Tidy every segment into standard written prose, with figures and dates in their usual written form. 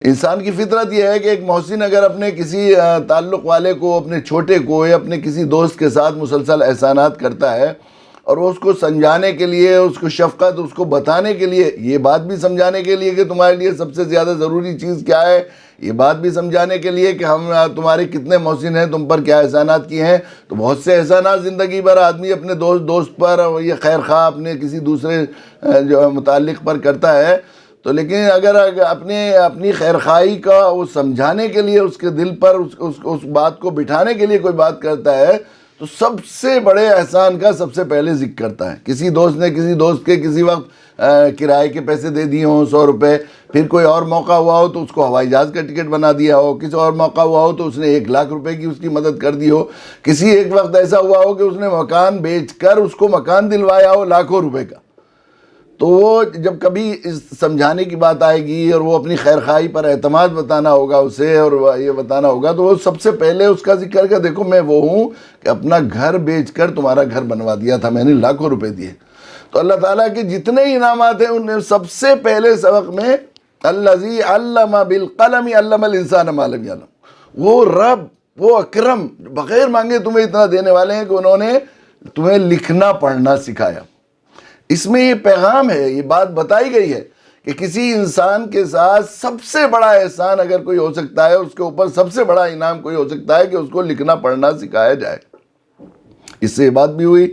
انسان کی فطرت یہ ہے کہ ایک محسن اگر اپنے کسی تعلق والے کو، اپنے چھوٹے کو یا اپنے کسی دوست کے ساتھ مسلسل احسانات کرتا ہے، اور وہ اس کو سمجھانے کے لیے، اس کو شفقت، اس کو بتانے کے لیے، یہ بات بھی سمجھانے کے لیے کہ تمہارے لیے سب سے زیادہ ضروری چیز کیا ہے، یہ بات بھی سمجھانے کے لیے کہ ہم تمہارے کتنے محسن ہیں، تم پر کیا احسانات کیے ہیں. تو بہت سے احسانات زندگی بھر آدمی اپنے دوست پر یا خیر خواہ اپنے کسی دوسرے جو متعلق پر کرتا ہے. تو لیکن اگر اپنی خیر خواہی کا وہ سمجھانے کے لیے، اس کے دل پر اس بات کو بٹھانے کے لیے کوئی بات کرتا ہے، تو سب سے بڑے احسان کا سب سے پہلے ذکر کرتا ہے. کسی دوست نے کسی دوست کے کسی وقت کرائے کے پیسے دے دیے ہوں 100 روپے، پھر کوئی اور موقع ہوا ہو تو اس کو ہوائی جہاز کا ٹکٹ بنا دیا ہو، کسی اور موقع ہوا ہو تو اس نے 1 لاکھ روپے کی اس کی مدد کر دی ہو، کسی ایک وقت ایسا ہوا ہو کہ اس نے مکان بیچ کر اس کو مکان دلوایا ہو لاکھوں روپے کا. تو وہ جب کبھی اس سمجھانے کی بات آئے گی اور وہ اپنی خیر خواہی پر اعتماد بتانا ہوگا اسے اور یہ بتانا ہوگا، تو وہ سب سے پہلے اس کا ذکر کہ دیکھو میں وہ ہوں کہ اپنا گھر بیچ کر تمہارا گھر بنوا دیا تھا، میں نے لاکھوں روپے دیے. تو اللہ تعالیٰ کے جتنے انعامات ہیں ان میں سب سے پہلے سبق میں الذی علم بالقلم علم الانسان ما لم یعلم، وہ رب، وہ اکرم بغیر مانگے تمہیں اتنا دینے والے ہیں کہ انہوں نے تمہیں لکھنا پڑھنا سکھایا. اس میں یہ پیغام ہے، یہ بات بتائی گئی ہے کہ کسی انسان کے ساتھ سب سے بڑا احسان اگر کوئی ہو سکتا ہے، اس کے اوپر سب سے بڑا انعام کوئی ہو سکتا ہے کہ اس کو لکھنا پڑھنا سکھایا جائے. اس سے یہ بات بھی ہوئی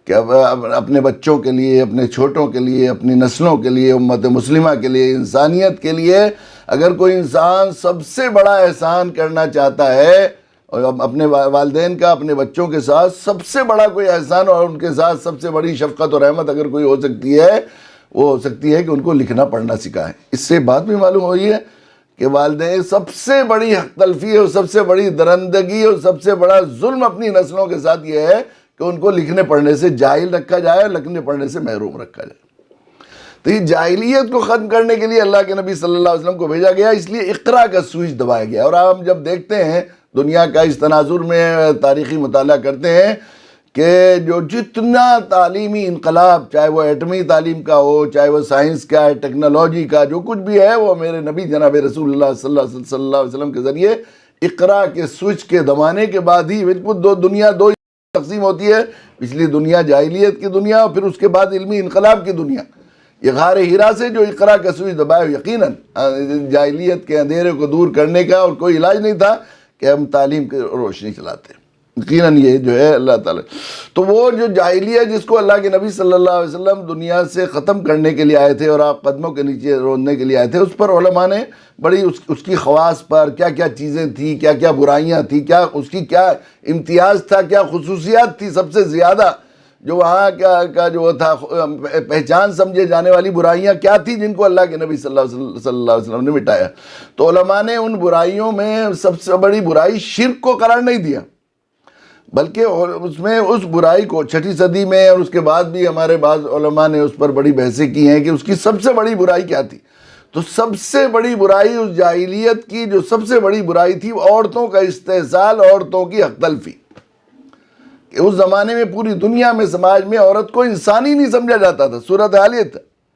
کہ اپنے بچوں کے لیے، اپنے چھوٹوں کے لیے، اپنی نسلوں کے لیے، امت مسلمہ کے لیے، انسانیت کے لیے اگر کوئی انسان سب سے بڑا احسان کرنا چاہتا ہے، اور اپنے والدین کا اپنے بچوں کے ساتھ سب سے بڑا کوئی احسان اور ان کے ساتھ سب سے بڑی شفقت اور رحمت اگر کوئی ہو سکتی ہے، وہ ہو سکتی ہے کہ ان کو لکھنا پڑھنا سکھائے. اس سے بات بھی معلوم ہوئی ہے کہ والدین سب سے بڑی حق تلفی اور سب سے بڑی درندگی اور سب سے بڑا ظلم اپنی نسلوں کے ساتھ یہ ہے کہ ان کو لکھنے پڑھنے سے جاہل رکھا جائے، لکھنے پڑھنے سے محروم رکھا جائے. تو یہ جاہلیت کو ختم کرنے کے لیے اللہ کے نبی صلی اللہ علیہ وسلم کو بھیجا گیا، اس لیے اقرا کا سوئچ دبایا گیا. اور ہم جب دیکھتے ہیں دنیا کا اس تناظر میں تاریخی مطالعہ کرتے ہیں کہ جو جتنا تعلیمی انقلاب، چاہے وہ ایٹمی تعلیم کا ہو، چاہے وہ سائنس کا ہے، ٹیکنالوجی کا، جو کچھ بھی ہے، وہ میرے نبی جناب رسول اللہ صلی اللہ علیہ وسلم کے ذریعے اقرا کے سوئچ کے دبانے کے بعد ہی بالکل دنیا دو تقسیم ہوتی ہے. پچھلی دنیا جاہلیت کی دنیا اور پھر اس کے بعد علمی انقلاب کی دنیا. یہ غار ہیرا سے جو اقرا کا سوئچ دبایا، یقیناً جاہلیت کے اندھیرے کو دور کرنے کا اور کوئی علاج نہیں تھا کہ ہم تعلیم کی روشنی چلاتے. یقیناً یہ جو ہے اللہ تعالیٰ، تو وہ جو جاہلیت جس کو اللہ کے نبی صلی اللہ علیہ وسلم دنیا سے ختم کرنے کے لیے آئے تھے اور آپ قدموں کے نیچے روندنے کے لیے آئے تھے، اس پر علماء نے بڑی اس کی خواص پر کیا کیا چیزیں تھیں، کیا کیا برائیاں تھیں، کیا اس کی کیا امتیاز تھا، کیا خصوصیات تھی، سب سے زیادہ جو وہاں کا جو تھا پہچان سمجھے جانے والی برائیاں کیا تھی جن کو اللہ کے نبی صلی اللہ علیہ وسلم نے مٹایا. تو علماء نے ان برائیوں میں سب سے بڑی برائی شرک کو قرار نہیں دیا، بلکہ اس میں اس برائی کو 6 صدی میں اور اس کے بعد بھی ہمارے بعض علماء نے اس پر بڑی بحثیں کی ہیں کہ اس کی سب سے بڑی برائی کیا تھی. تو سب سے بڑی برائی اس جاہلیت کی جو سب سے بڑی برائی تھی، عورتوں کا استحصال، عورتوں کی حق تلفی. کہ اس زمانے میں پوری دنیا میں سماج میں عورت کو انسانی نہیں سمجھا جاتا تھا، صورتحال یہ تھا